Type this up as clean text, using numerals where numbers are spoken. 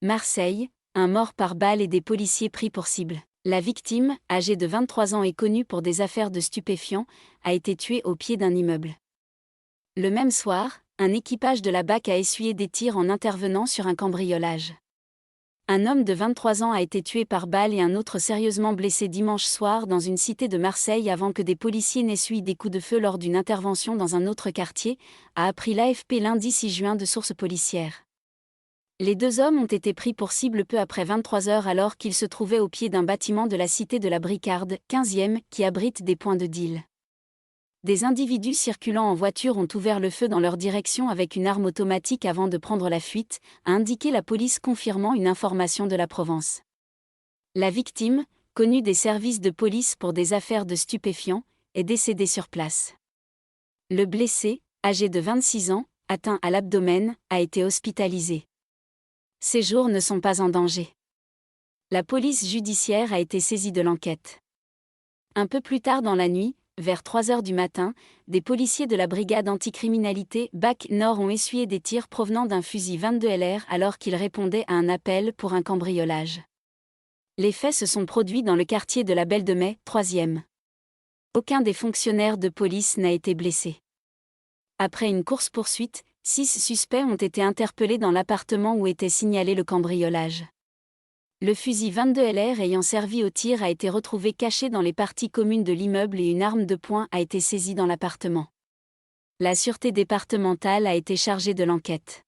Marseille, un mort par balle et des policiers pris pour cible. La victime, âgée de 23 ans et connue pour des affaires de stupéfiants, a été tuée au pied d'un immeuble. Le même soir, un équipage de la BAC a essuyé des tirs en intervenant sur un cambriolage. Un homme de 23 ans a été tué par balle et un autre sérieusement blessé dimanche soir dans une cité de Marseille avant que des policiers n'essuyent des coups de feu lors d'une intervention dans un autre quartier, a appris l'AFP lundi 6 juin de sources policières. Les deux hommes ont été pris pour cible peu après 23 heures alors qu'ils se trouvaient au pied d'un bâtiment de la cité de la Bricarde, 15e, qui abrite des points de deal. Des individus circulant en voiture ont ouvert le feu dans leur direction avec une arme automatique avant de prendre la fuite, a indiqué la police confirmant une information de la Provence. La victime, connue des services de police pour des affaires de stupéfiants, est décédée sur place. Le blessé, âgé de 26 ans, atteint à l'abdomen, a été hospitalisé. Ses jours ne sont pas en danger. La police judiciaire a été saisie de l'enquête. Un peu plus tard dans la nuit, vers 3 heures du matin, des policiers de la brigade anticriminalité BAC Nord ont essuyé des tirs provenant d'un fusil 22 LR alors qu'ils répondaient à un appel pour un cambriolage. Les faits se sont produits dans le quartier de la Belle de Mai, 3e. Aucun des fonctionnaires de police n'a été blessé. Après une course-poursuite, 6 suspects ont été interpellés dans l'appartement où était signalé le cambriolage. Le fusil 22 LR ayant servi au tir a été retrouvé caché dans les parties communes de l'immeuble et une arme de poing a été saisie dans l'appartement. La sûreté départementale a été chargée de l'enquête.